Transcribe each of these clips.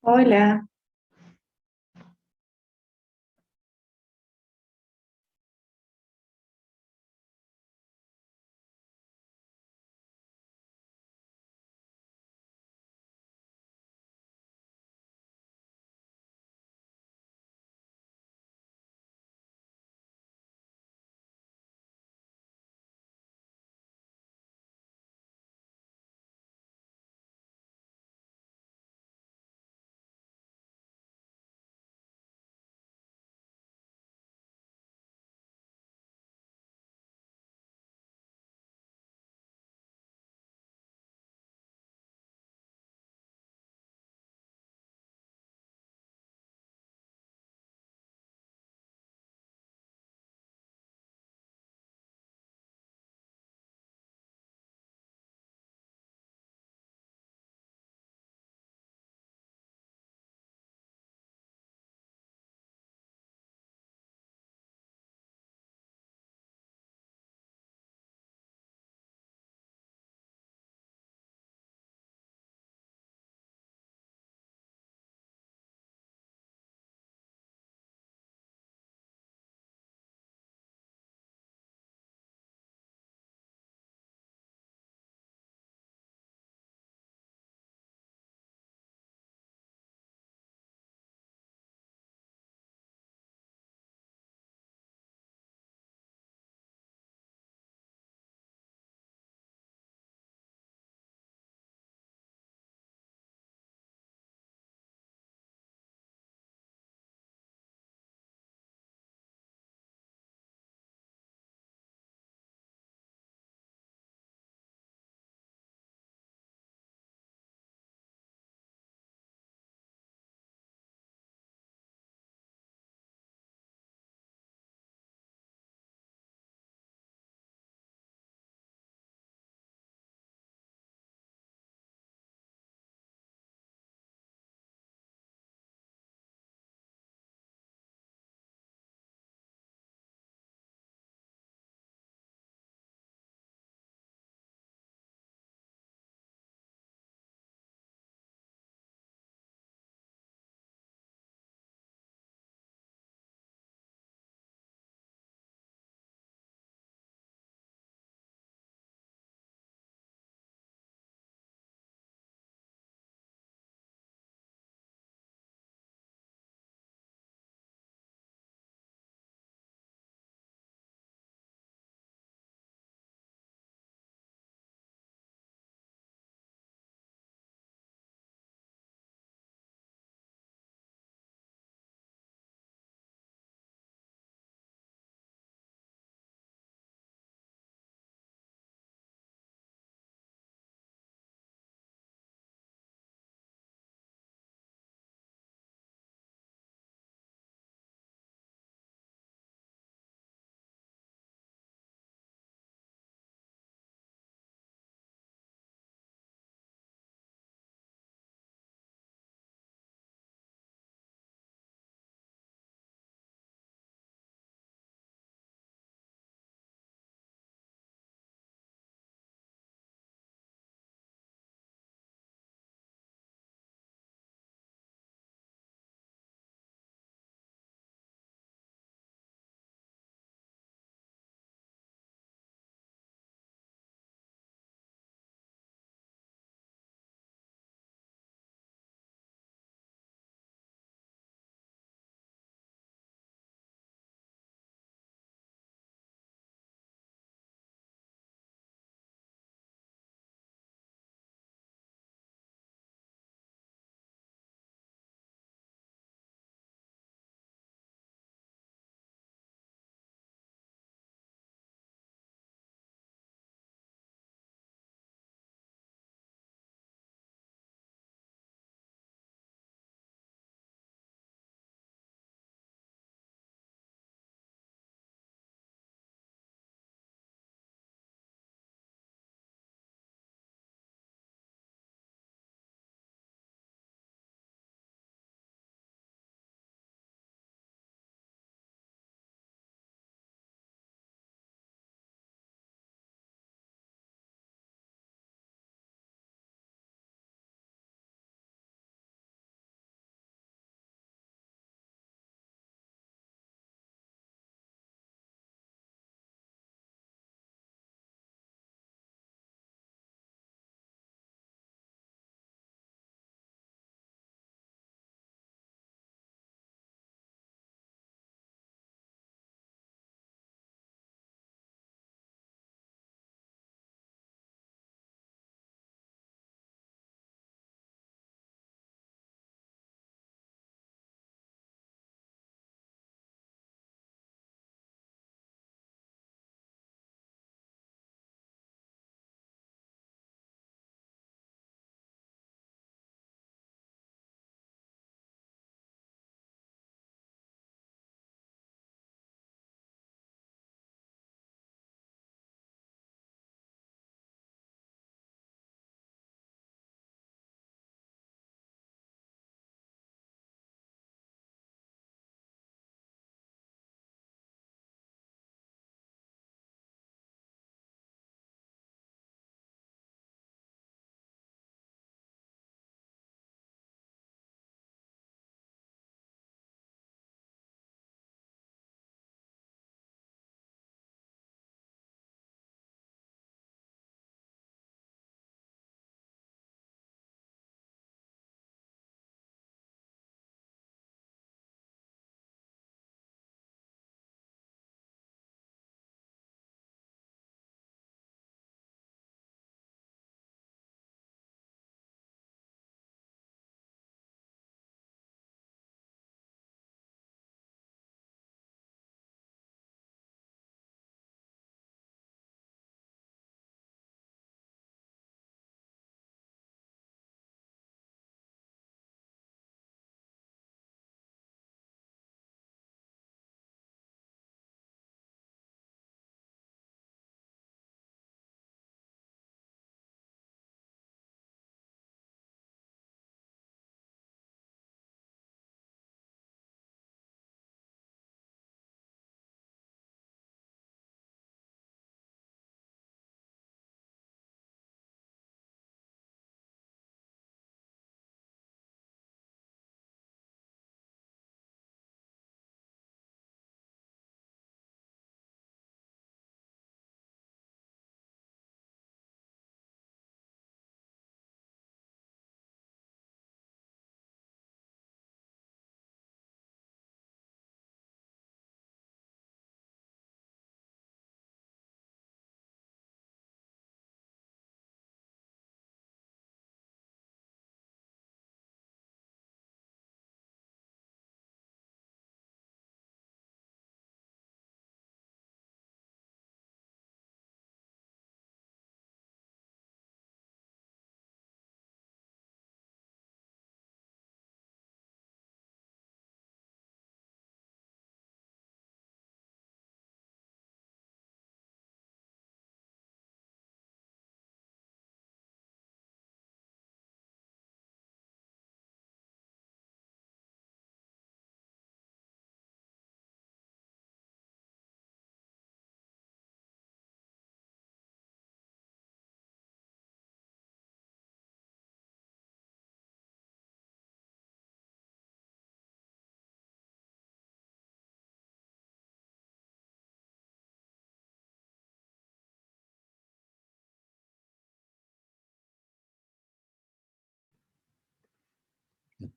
Hola,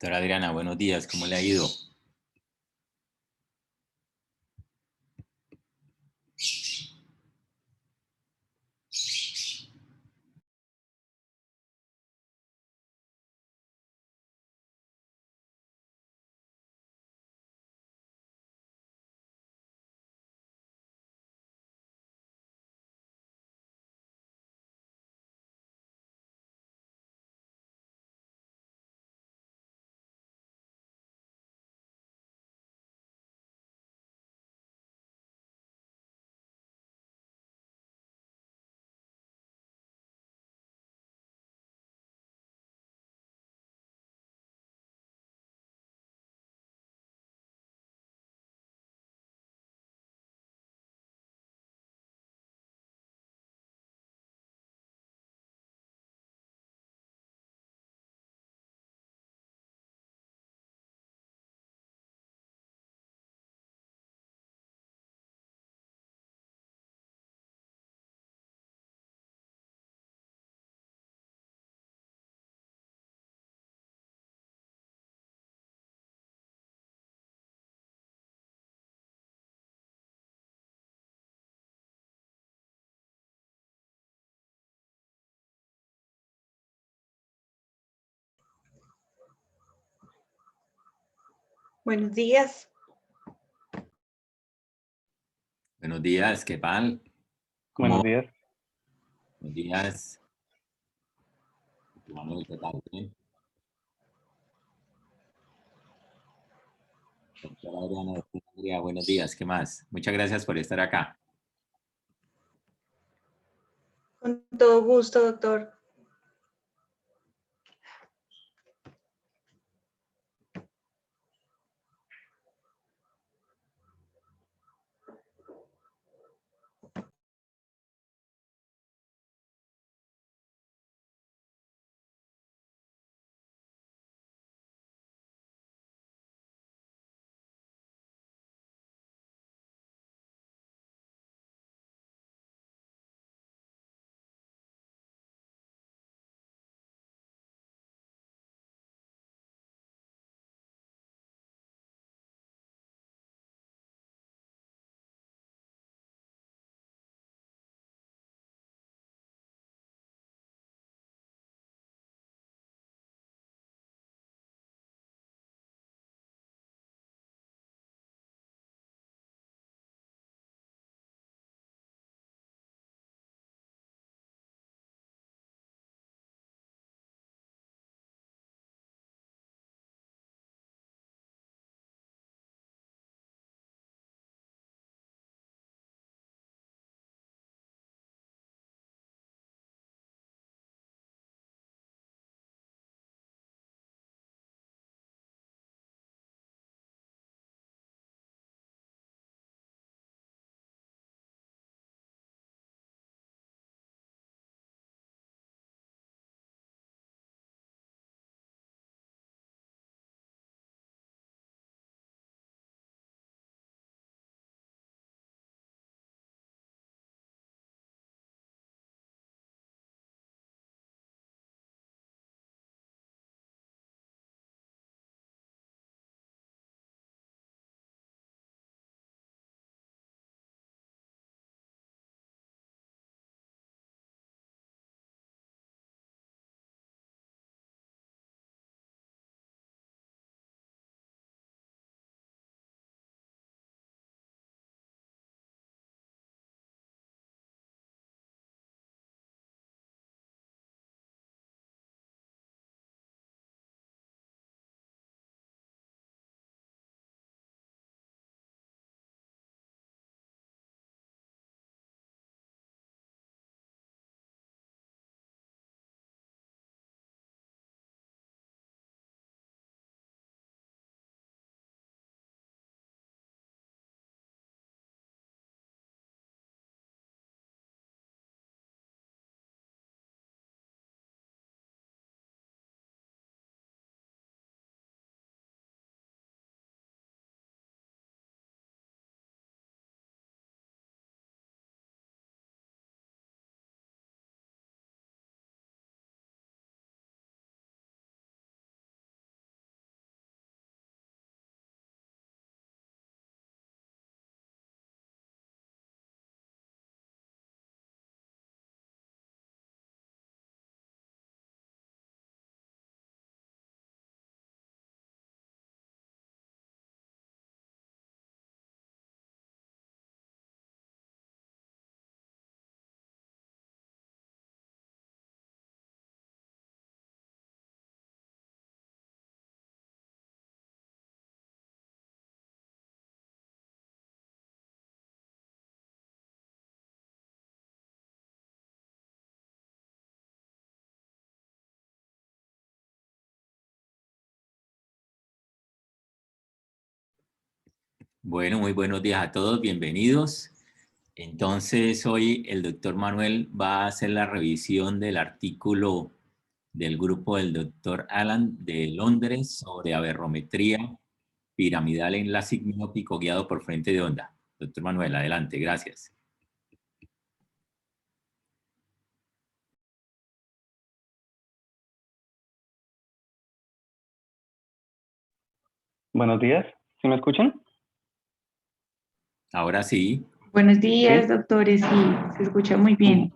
Doctora Adriana, buenos días, ¿cómo le ha ido? Buenos días. Buenos días, ¿qué tal? Buenos ¿Cómo? días. Buenos días, Manuel, ¿qué tal? Bien. Doctora Adriana, buenos días, ¿qué más? Muchas gracias por estar acá. Con todo gusto, doctor. Bueno, muy buenos días a todos, bienvenidos. Entonces, hoy el doctor Manuel va a hacer la revisión del artículo del grupo del doctor Alan de Londres sobre aberrometría piramidal en láser miopico guiado por frente de onda. Doctor Manuel, adelante, gracias. Buenos días, ¿sí me escuchan? Ahora sí. Buenos días, Sí. doctores. Sí, se escucha muy bien.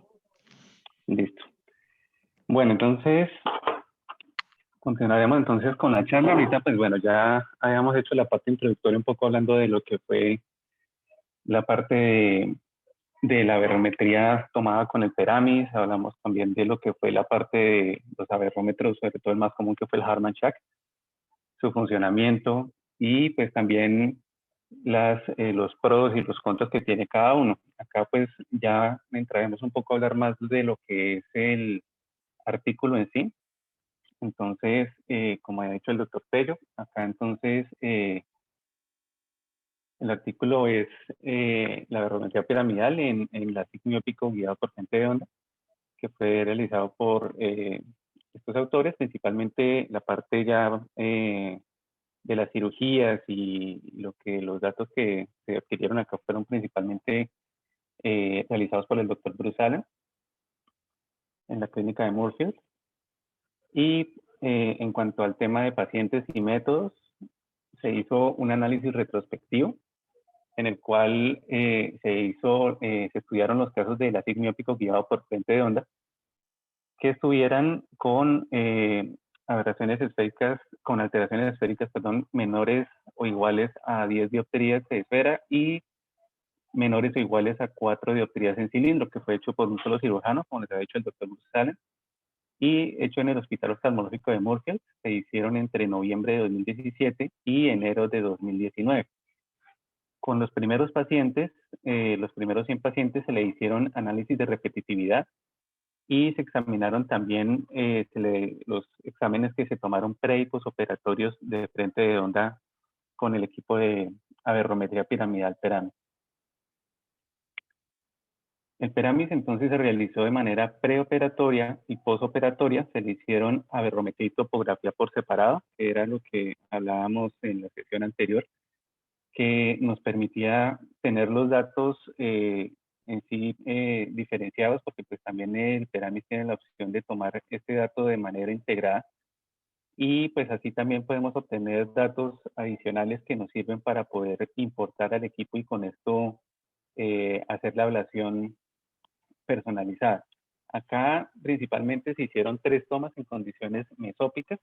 Listo. Bueno, entonces, continuaremos entonces con la charla. Ahorita, pues bueno, ya habíamos hecho la parte introductoria un poco hablando de lo que fue la parte de la aberrometría tomada con el Peramis. Hablamos también de lo que fue la parte de los aberrómetros, sobre todo el más común que fue el Harman-Chack, su funcionamiento y pues también los pros y los contras que tiene cada uno. Acá pues ya entraremos un poco a hablar más de lo que es el artículo en sí. Entonces, como ha dicho el doctor Pello, acá entonces el artículo es la aberrometría piramidal en láser miópico guiado por frente de onda, que fue realizado por estos autores, principalmente la parte ya de las cirugías y los datos que se adquirieron acá fueron principalmente realizados por el doctor Bruce Allen en la clínica de Moorfield. Y en cuanto al tema de pacientes y métodos, se hizo un análisis retrospectivo en el cual se estudiaron los casos de láser miópico guiado por frente de onda que estuvieran con alteraciones esféricas, menores o iguales a 10 dioptrías de esfera y menores o iguales a 4 dioptrías en cilindro, que fue hecho por un solo cirujano, como les ha dicho el doctor Bruce Allen, y hecho en el Hospital Oftalmológico de Moorfield. Se hicieron entre noviembre de 2017 y enero de 2019. Con los primeros pacientes, los primeros 100 pacientes, se le hicieron análisis de repetitividad y se examinaron también los exámenes que se tomaron pre y posoperatorios de frente de onda con el equipo de aberrometría piramidal Peramis. El Peramis entonces se realizó de manera preoperatoria y posoperatoria. Se le hicieron aberrometría y topografía por separado, que era lo que hablábamos en la sesión anterior, que nos permitía tener los datos en sí diferenciados, porque pues también el Peramis tiene la opción de tomar este dato de manera integrada, y pues así también podemos obtener datos adicionales que nos sirven para poder importar al equipo y con esto hacer la ablación personalizada. Acá principalmente se hicieron 3 tomas en condiciones mesópicas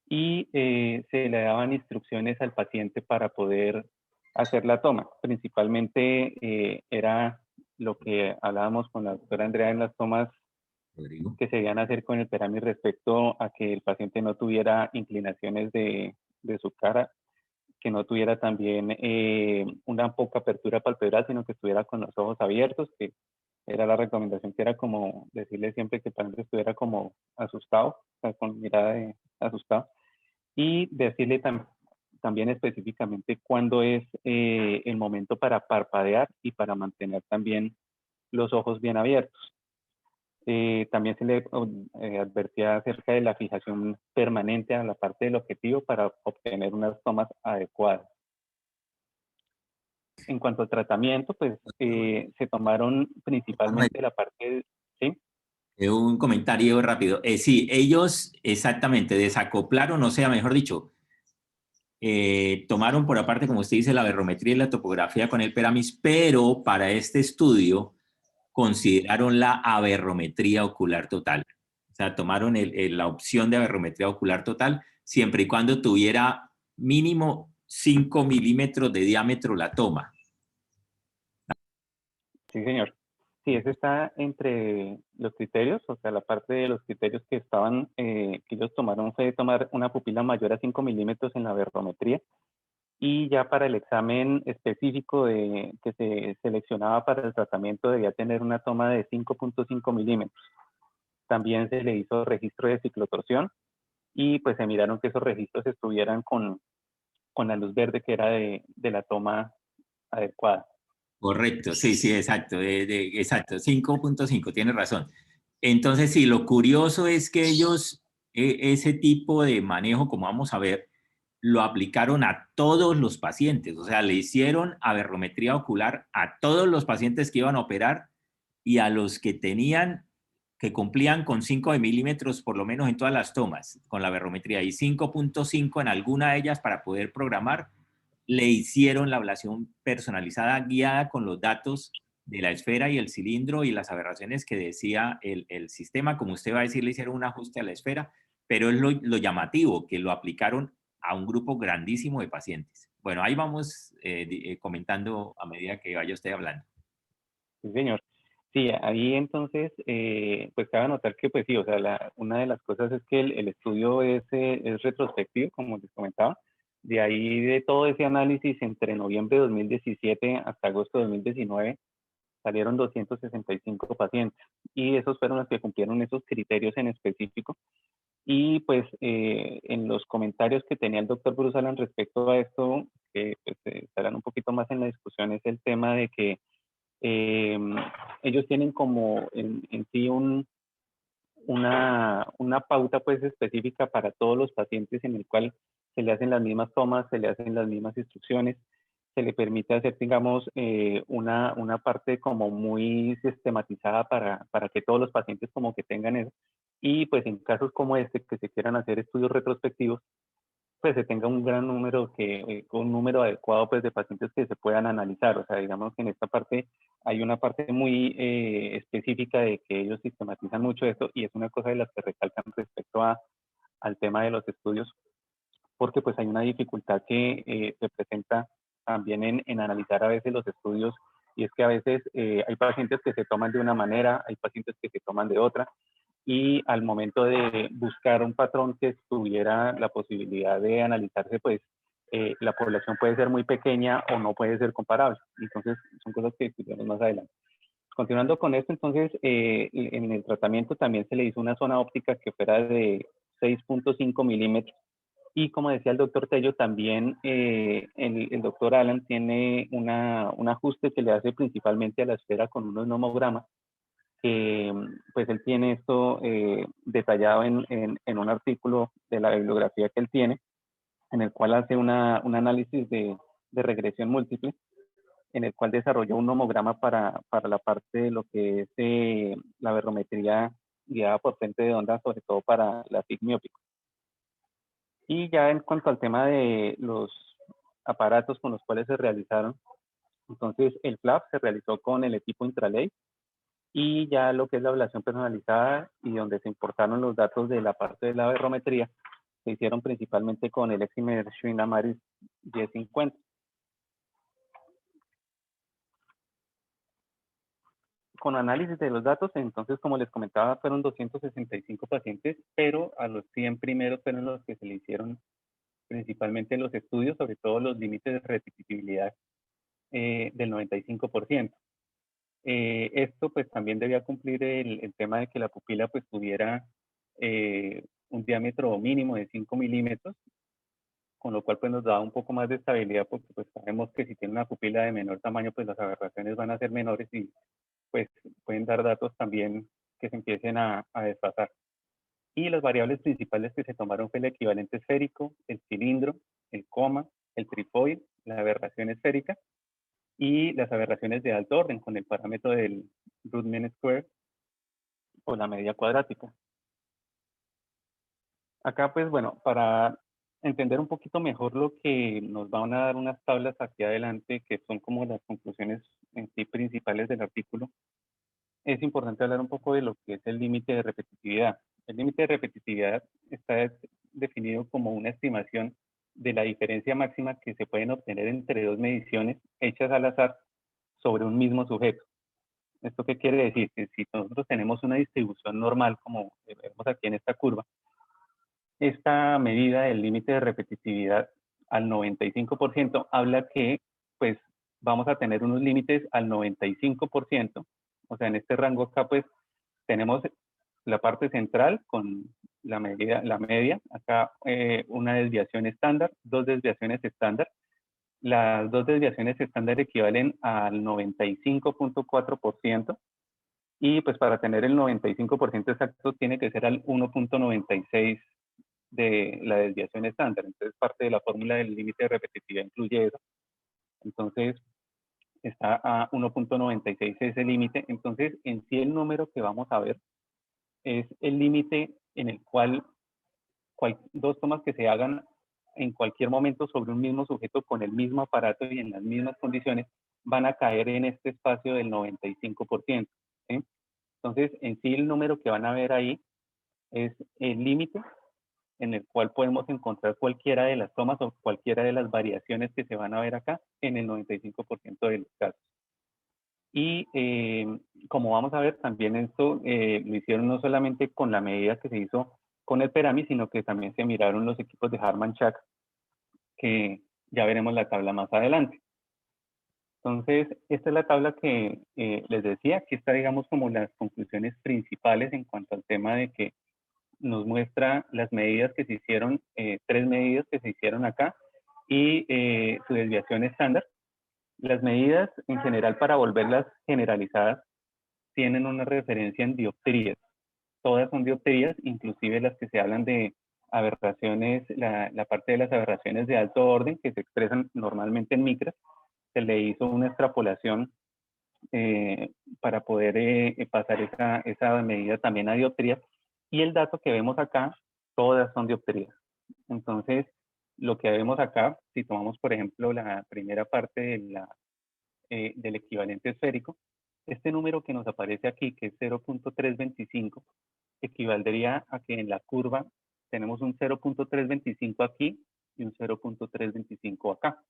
y se le daban instrucciones al paciente para poder hacer la toma. Principalmente era lo que hablábamos con la doctora Andrea en las tomas Rodrigo. que se debían hacer con el Peramis respecto a que el paciente no tuviera inclinaciones de su cara, que no tuviera también una poca apertura palpebral, sino que estuviera con los ojos abiertos, que era la recomendación, que era como decirle siempre que el paciente estuviera como asustado, o sea, con mirada de asustado, y decirle también específicamente cuándo es el momento para parpadear y para mantener también los ojos bien abiertos. También se le advertía acerca de la fijación permanente a la parte del objetivo para obtener unas tomas adecuadas. En cuanto al tratamiento, pues se tomaron principalmente la parte, ¿sí? Un comentario rápido. Sí, ellos exactamente desacoplaron, o sea, mejor dicho, tomaron por aparte, como usted dice, la aberrometría y la topografía con el Peramis, pero para este estudio consideraron la aberrometría ocular total. O sea, tomaron la opción de aberrometría ocular total siempre y cuando tuviera mínimo 5 milímetros de diámetro la toma. Sí, señor. Sí, ese está entre los criterios, o sea, la parte de los criterios que estaban, que ellos tomaron fue tomar una pupila mayor a 5 milímetros en la aberrometría, y ya para el examen específico que se seleccionaba para el tratamiento debía tener una toma de 5.5 milímetros. También se le hizo registro de ciclotorsión y pues se miraron que esos registros estuvieran con con la luz verde que era de la toma adecuada. Correcto, sí, sí, exacto, exacto, 5.5, tienes razón. Entonces, sí, lo curioso es que ellos, ese tipo de manejo, como vamos a ver, lo aplicaron a todos los pacientes, o sea, le hicieron aberrometría ocular a todos los pacientes que iban a operar y a los que tenían, que cumplían con 5 milímetros por lo menos en todas las tomas con la aberrometría y 5.5 en alguna de ellas para poder programar, le hicieron la ablación personalizada guiada con los datos de la esfera y el cilindro y las aberraciones que decía el sistema. Como usted va a decir, le hicieron un ajuste a la esfera, pero es lo llamativo, que lo aplicaron a un grupo grandísimo de pacientes. Bueno, ahí vamos comentando a medida que vaya usted hablando. Sí, señor. Sí, ahí entonces, pues cabe notar que, pues sí, o sea, una de las cosas es que el estudio es retrospectivo, como les comentaba. De ahí de todo ese análisis entre noviembre de 2017 hasta agosto de 2019, salieron 265 pacientes y esos fueron los que cumplieron esos criterios en específico. Y pues en los comentarios que tenía el doctor Bruce Allen respecto a esto, que pues, estarán un poquito más en la discusión, es el tema de que ellos tienen como en sí una pauta pues específica para todos los pacientes en el cual se le hacen las mismas tomas, se le hacen las mismas instrucciones, se le permite hacer, digamos, una parte como muy sistematizada para que todos los pacientes como que tengan eso. Y pues en casos como este, que se quieran hacer estudios retrospectivos, pues se tenga un gran número, un número adecuado pues de pacientes que se puedan analizar. O sea, digamos que en esta parte hay una parte muy específica de que ellos sistematizan mucho esto y es una cosa de las que recalcan respecto al tema de los estudios, porque pues hay una dificultad que se presenta también en analizar a veces los estudios, y es que a veces hay pacientes que se toman de una manera, hay pacientes que se toman de otra, y al momento de buscar un patrón que tuviera la posibilidad de analizarse, pues la población puede ser muy pequeña o no puede ser comparable. Entonces, son cosas que discutiremos más adelante. Continuando con esto, entonces, en el tratamiento también se le hizo una zona óptica que fuera de 6.5 milímetros. Y como decía el doctor Tello, también el doctor Alan tiene un ajuste que le hace principalmente a la esfera con unos nomogramas. Pues él tiene esto detallado en un artículo de la bibliografía que él tiene, en el cual hace un análisis de regresión múltiple, en el cual desarrolló un nomograma para la parte de lo que es la aberrometría guiada por frente de onda, sobre todo para la TIC miópica. Y ya en cuanto al tema de los aparatos con los cuales se realizaron, entonces el FLAP se realizó con el equipo Intralay, y ya lo que es la ablación personalizada y donde se importaron los datos de la parte de la aberrometría, se hicieron principalmente con el Excimer Schwinn-Amaris 1050. Con análisis de los datos, entonces, como les comentaba, fueron 265 pacientes, pero a los 100 primeros fueron los que se le hicieron principalmente los estudios, sobre todo los límites de repetitividad del 95%. Esto pues también debía cumplir el tema de que la pupila pues tuviera un diámetro mínimo de 5 milímetros, con lo cual pues nos da un poco más de estabilidad, porque pues sabemos que si tiene una pupila de menor tamaño pues las aberraciones van a ser menores y pues pueden dar datos también que se empiecen a desfasar. Y las variables principales que se tomaron fue el equivalente esférico, el cilindro, el coma, el trifoil, la aberración esférica y las aberraciones de alto orden con el parámetro del root mean square o la media cuadrática. Acá pues bueno, para entender un poquito mejor lo que nos van a dar unas tablas aquí adelante, que son como las conclusiones en sí principales del artículo, es importante hablar un poco de lo que es el límite de repetitividad. El límite de repetitividad está definido como una estimación de la diferencia máxima que se pueden obtener entre dos mediciones hechas al azar sobre un mismo sujeto. ¿Esto qué quiere decir? Que si nosotros tenemos una distribución normal, como vemos aquí en esta curva, esta medida del límite de repetitividad al 95% habla que pues vamos a tener unos límites al 95%. O sea, en este rango acá pues tenemos la parte central con la media, acá una desviación estándar, dos desviaciones estándar. Las dos desviaciones estándar equivalen al 95.4%, y pues para tener el 95% exacto tiene que ser al 1.96 de la desviación estándar. Entonces parte de la fórmula del límite de repetitividad incluye eso. Entonces está a 1.96 ese límite. Entonces en sí el número que vamos a ver es el límite en el cual dos tomas que se hagan en cualquier momento sobre un mismo sujeto con el mismo aparato y en las mismas condiciones van a caer en este espacio del 95%. ¿Sí? Entonces, en sí el número que van a ver ahí es el límite en el cual podemos encontrar cualquiera de las tomas o cualquiera de las variaciones que se van a ver acá en el 95% de los casos. Y como vamos a ver, también esto lo hicieron no solamente con la medida que se hizo con el PERAMI, sino que también se miraron los equipos de Harman-Chack, que ya veremos la tabla más adelante. Entonces, esta es la tabla que les decía. Aquí está, digamos, como las conclusiones principales en cuanto al tema de que nos muestra las medidas que se hicieron, 3 medidas que se hicieron acá, y su desviación estándar. Las medidas, en general, para volverlas generalizadas, tienen una referencia en dioptrías. Todas son dioptrías, inclusive las que se hablan de aberraciones, la parte de las aberraciones de alto orden, que se expresan normalmente en micras. Se le hizo una extrapolación para poder pasar esa medida también a dioptrías. Y el dato que vemos acá, todas son dioptrías. Entonces, lo que vemos acá, si tomamos, por ejemplo, la primera parte del equivalente esférico, este número que nos aparece aquí, que es 0.325, equivaldría a que en la curva tenemos un 0.325 aquí y un 0.325 acá,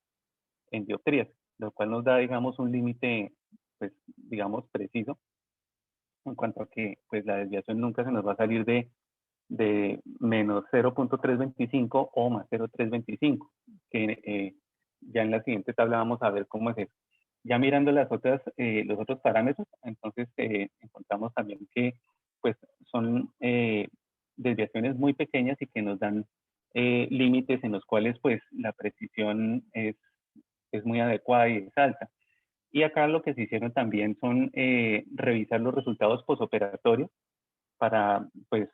en dioptrías, lo cual nos da, digamos, un límite, pues, digamos, preciso, en cuanto a que, pues, la desviación nunca se nos va a salir de menos 0.325 o más 0.325, que ya en la siguiente tabla vamos a ver cómo es eso. Ya mirando los otros parámetros, entonces encontramos también que pues son desviaciones muy pequeñas y que nos dan límites en los cuales pues la precisión es muy adecuada y es alta. Y acá lo que se hicieron también son revisar los resultados posoperatorios para pues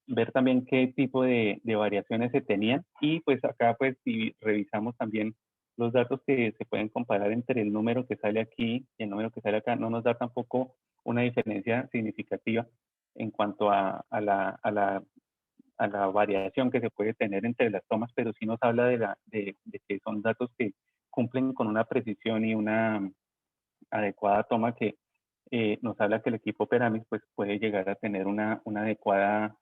ver también qué tipo de variaciones se tenían, y pues acá pues si revisamos también los datos que se pueden comparar entre el número que sale aquí y el número que sale acá, no nos da tampoco una diferencia significativa en cuanto a la variación que se puede tener entre las tomas, pero sí nos habla de que son datos que cumplen con una precisión y una adecuada toma, que nos habla que el equipo Peramis pues puede llegar a tener una adecuada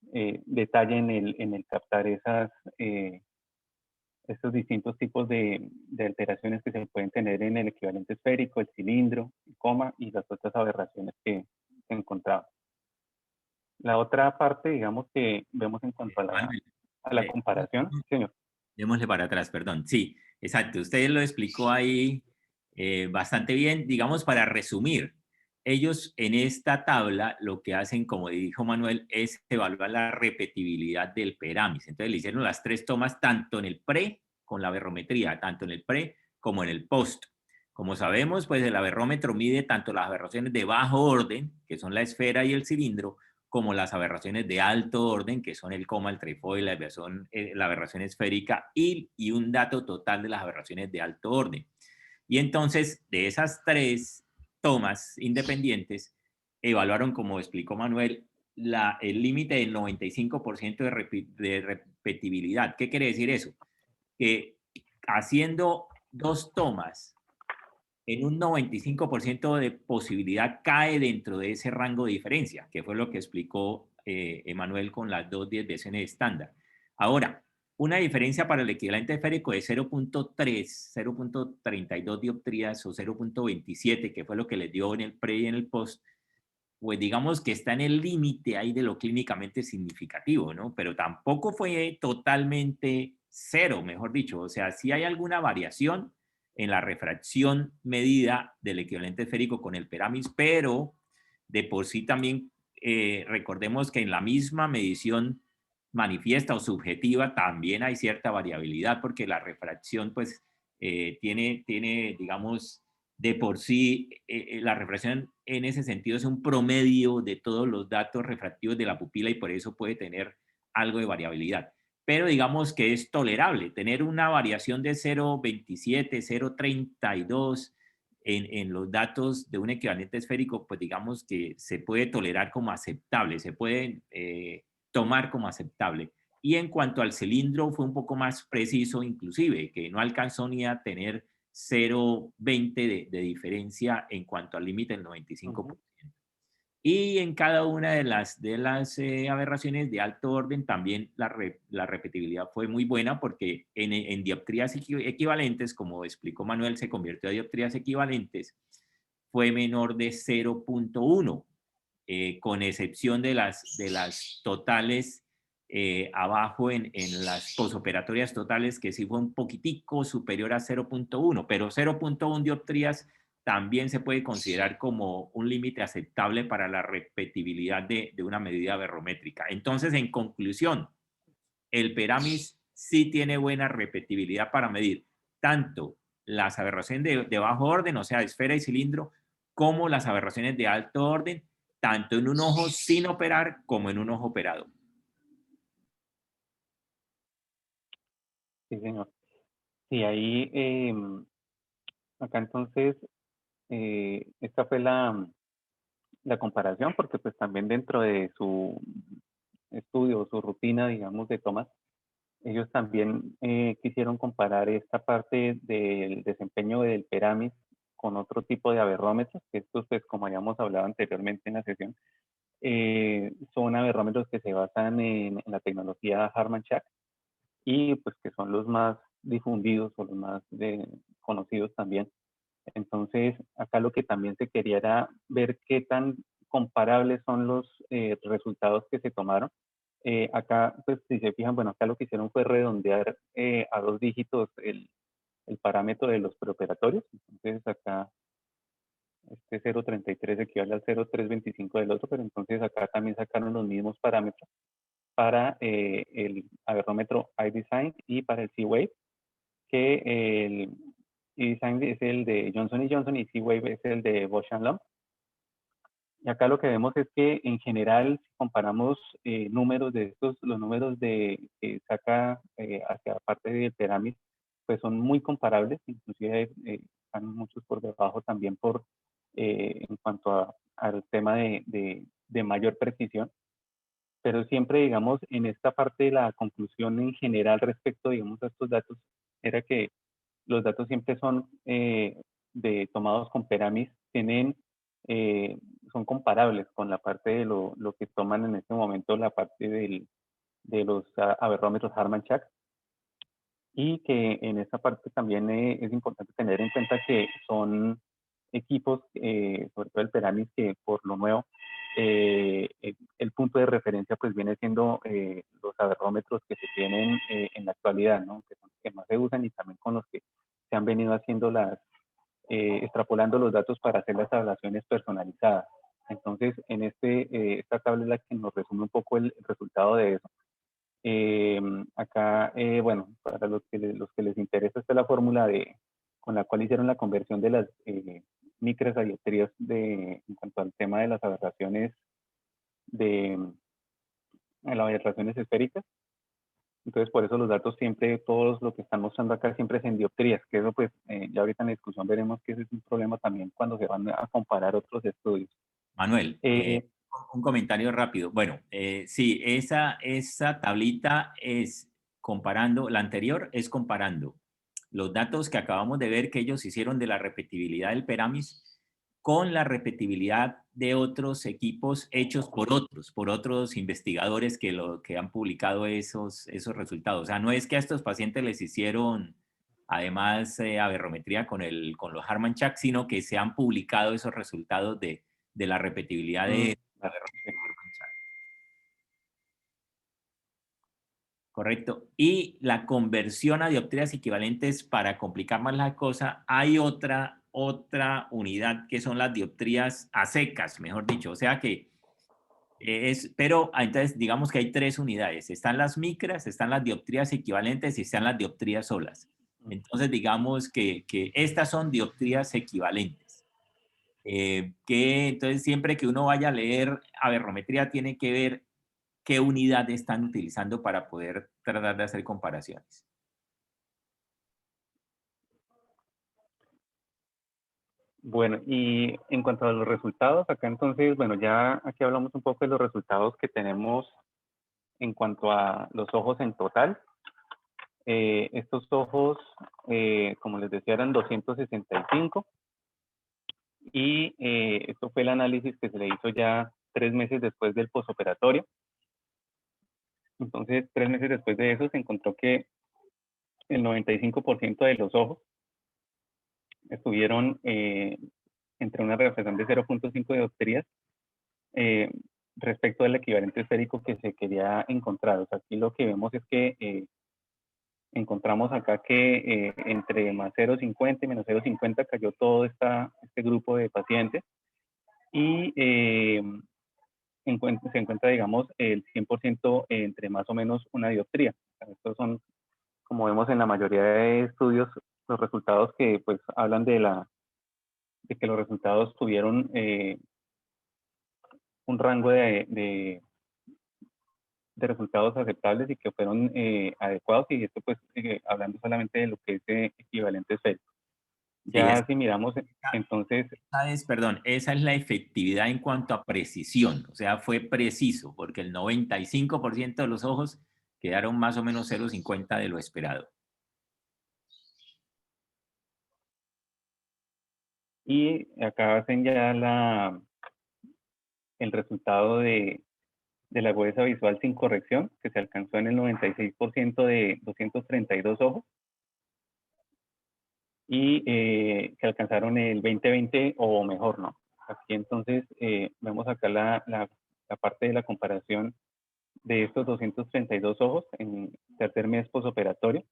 detalle en el captar estos distintos tipos de alteraciones que se pueden tener en el equivalente esférico, el cilindro, el coma y las otras aberraciones que se encontraban. La otra parte, digamos, que vemos en cuanto a la comparación, señor. Démosle para atrás, perdón. Sí, exacto. Usted lo explicó ahí bastante bien. Digamos, para resumir, ellos en esta tabla lo que hacen, como dijo Manuel, es evaluar la repetibilidad del Peramis. Entonces le hicieron las 3 tomas tanto en el pre con la aberrometría, tanto en el pre como en el post. Como sabemos, pues el aberrómetro mide tanto las aberraciones de bajo orden, que son la esfera y el cilindro, como las aberraciones de alto orden, que son el coma, el trifoide, la aberración esférica y un dato total de las aberraciones de alto orden. Y entonces, de esas 3 tomas independientes, evaluaron, como explicó Manuel, el límite del 95% de repetibilidad. ¿Qué quiere decir eso? Que haciendo 2 tomas en un 95% de posibilidad cae dentro de ese rango de diferencia, que fue lo que explicó Emanuel con las 2 desviaciones estándar. Ahora, una diferencia para el equivalente esférico de 0.3, 0.32 dioptrías o 0.27, que fue lo que les dio en el pre y en el post, pues digamos que está en el límite ahí de lo clínicamente significativo, ¿no? Pero tampoco fue totalmente cero, mejor dicho. O sea, sí hay alguna variación en la refracción medida del equivalente esférico con el Peramis, pero de por sí también recordemos que en la misma medición manifiesta o subjetiva también hay cierta variabilidad, porque la refracción pues tiene, digamos, de por sí, la refracción en ese sentido es un promedio de todos los datos refractivos de la pupila y por eso puede tener algo de variabilidad. Pero digamos que es tolerable tener una variación de 0,27, 0,32 en los datos de un equivalente esférico, pues digamos que se puede tolerar como aceptable, se puede tomar como aceptable. Y en cuanto al cilindro, fue un poco más preciso inclusive, que no alcanzó ni a tener 0,20 de diferencia en cuanto al límite del 95%. Y en cada una de las aberraciones de alto orden también la repetibilidad fue muy buena porque en dioptrías equivalentes, como explicó Manuel, se convirtió a dioptrías equivalentes, fue menor de 0,1, con excepción de las totales abajo en las posoperatorias totales, que sí fue un poquitico superior a 0,1, pero 0,1 dioptrías también se puede considerar como un límite aceptable para la repetibilidad de una medida aberrométrica. Entonces, en conclusión, el Peramis sí tiene buena repetibilidad para medir tanto las aberraciones de bajo orden, o sea, esfera y cilindro, como las aberraciones de alto orden, tanto en un ojo sin operar como en un ojo operado. Sí, señor. Sí, ahí, acá entonces, esta fue la comparación, porque pues también dentro de su estudio, su rutina, digamos, de tomas, ellos también quisieron comparar esta parte del desempeño del Peramis con otro tipo de aberrómetros, que estos, pues, como habíamos hablado anteriormente en la sesión, son aberrómetros que se basan en la tecnología Harman-Chack y pues que son los más difundidos o los más conocidos también. Entonces, acá lo que también se quería era ver qué tan comparables son los resultados que se tomaron. Acá, pues si se fijan, bueno, acá lo que hicieron fue redondear a 2 dígitos el parámetro de los preoperatorios. Entonces, acá este 0,33 equivale al 0,325 del otro, pero entonces acá también sacaron los mismos parámetros para el aberrómetro iDesign y para el C-Wave, que el iDesign es el de Johnson & Johnson y C-Wave es el de Bausch & Lomb. Y acá lo que vemos es que en general, si comparamos números de estos, los números que saca hacia la parte del Peramis, pues son muy comparables, inclusive están muchos por debajo también en cuanto al tema de mayor precisión. Pero siempre, digamos, en esta parte de la conclusión en general respecto, digamos, a estos datos, era que los datos siempre son tomados con Peramis, son comparables con la parte de lo que toman en este momento la parte de los aberrómetros Harman-Chack, y que en esta parte también es importante tener en cuenta que son equipos, sobre todo el Peramis, que por lo nuevo, el punto de referencia pues viene siendo los aberrómetros que se tienen en la actualidad, ¿no? Que son los que más se usan y también con los que se han venido haciendo extrapolando los datos para hacer las evaluaciones personalizadas. Entonces, en esta tabla es la que nos resume un poco el resultado de eso. Acá, bueno, para los que les interesa, está la fórmula con la cual hicieron la conversión de las micras a dioptrías en cuanto al tema de las aberraciones las aberraciones esféricas. Entonces, por eso los datos siempre, todos lo que están mostrando acá siempre es en dioptrías, que eso pues, ya ahorita en la discusión veremos que ese es un problema también cuando se van a comparar otros estudios. Manuel, un comentario rápido. Bueno, sí, esa tablita es comparando, la anterior es comparando los datos que acabamos de ver que ellos hicieron de la repetibilidad del Peramis con la repetibilidad de otros equipos hechos por otros investigadores que han publicado esos resultados. O sea, no es que a estos pacientes les hicieron además aberrometría con los Harman-Chack, sino que se han publicado esos resultados de la repetibilidad de la aberrometría Harman-Chack. Correcto. Y la conversión a dioptrías equivalentes, para complicar más la cosa, hay otra unidad que son las dioptrías a secas, mejor dicho. O sea que Pero entonces digamos que hay tres unidades. Están las micras, están las dioptrías equivalentes y están las dioptrías solas. Entonces digamos que estas son dioptrías equivalentes. Que entonces siempre que uno vaya a leer aberrometría tiene que ver qué unidad están utilizando para poder tratar de hacer comparaciones. Bueno, y en cuanto a los resultados, acá entonces, bueno, ya aquí hablamos un poco de los resultados que tenemos en cuanto a los ojos en total. Estos ojos, como les decía, eran 265 y esto fue el análisis que se le hizo ya 3 meses después del posoperatorio. Entonces, 3 meses después de eso se encontró que el 95% de los ojos estuvieron entre una refracción de 0.5 dioptrías respecto al equivalente esférico que se quería encontrar. O sea, aquí lo que vemos es que encontramos acá que entre más 0.50 y menos 0.50 cayó todo este grupo de pacientes y se encuentra, digamos, el 100% entre más o menos una dioptría. O sea, estos son, como vemos en la mayoría de estudios, los resultados que pues hablan de que los resultados tuvieron un rango de resultados aceptables y que fueron adecuados, y esto pues hablando solamente de lo que es equivalente esférico. Sí, Ya si miramos, entonces... esa es la efectividad en cuanto a precisión, o sea, fue preciso, porque el 95% de los ojos quedaron más o menos 0.50 de lo esperado. Y acá hacen ya el resultado de la agudeza visual sin corrección, que se alcanzó en el 96% de 232 ojos, y que alcanzaron el 20/20 o mejor, ¿no? Aquí entonces vemos acá la parte de la comparación de estos 232 ojos en tercer mes posoperatorio,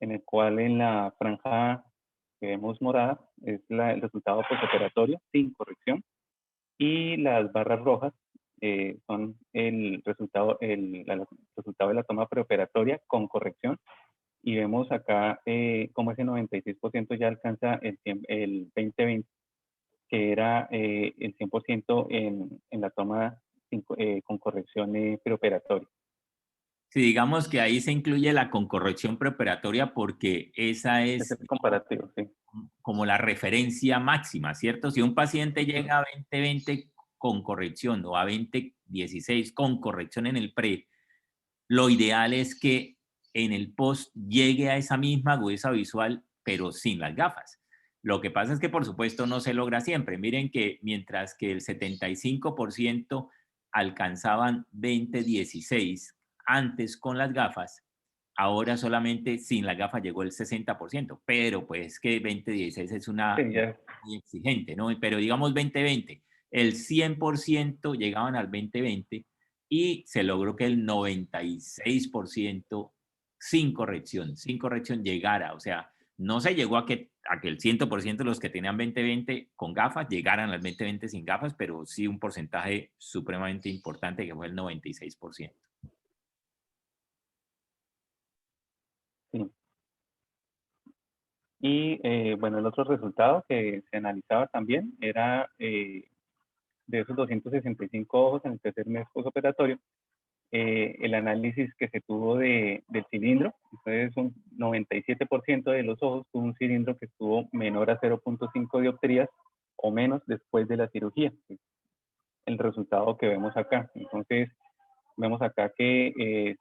en el cual en la franja que vemos morada es el resultado posoperatorio sin corrección, y las barras rojas son el resultado de la toma preoperatoria con corrección, y vemos acá cómo ese 96% ya alcanza el 20/20, que era el 100% en la toma con corrección preoperatoria. Sí, digamos que ahí se incluye la concorrección preoperatoria porque esa Es es el comparativo, sí. como la referencia máxima, ¿cierto? Si un paciente llega a 20/20 con corrección o a 20/16 con corrección en el pre, lo ideal es que en el post llegue a esa misma agudeza visual, pero sin las gafas. Lo que pasa es que, por supuesto, no se logra siempre. Miren que mientras que el 75% alcanzaban 20/16 antes con las gafas, ahora solamente sin las gafas llegó el 60%, pero pues que 20/16 es Sí, ya. muy exigente, ¿no? Pero digamos 20/20, el 100% llegaban al 20/20 y se logró que el 96% sin corrección llegara, o sea, no se llegó a que el 100% de los que tenían 20/20 con gafas llegaran al 20/20 sin gafas, pero sí un porcentaje supremamente importante que fue el 96%. Sí. Y bueno, el otro resultado que se analizaba también era de esos 265 ojos en el tercer mes postoperatorio, el análisis que se tuvo del cilindro. Entonces, un 97% de los ojos tuvo un cilindro que estuvo menor a 0.5 dioptrías o menos después de la cirugía. El resultado que vemos acá. Entonces, vemos acá que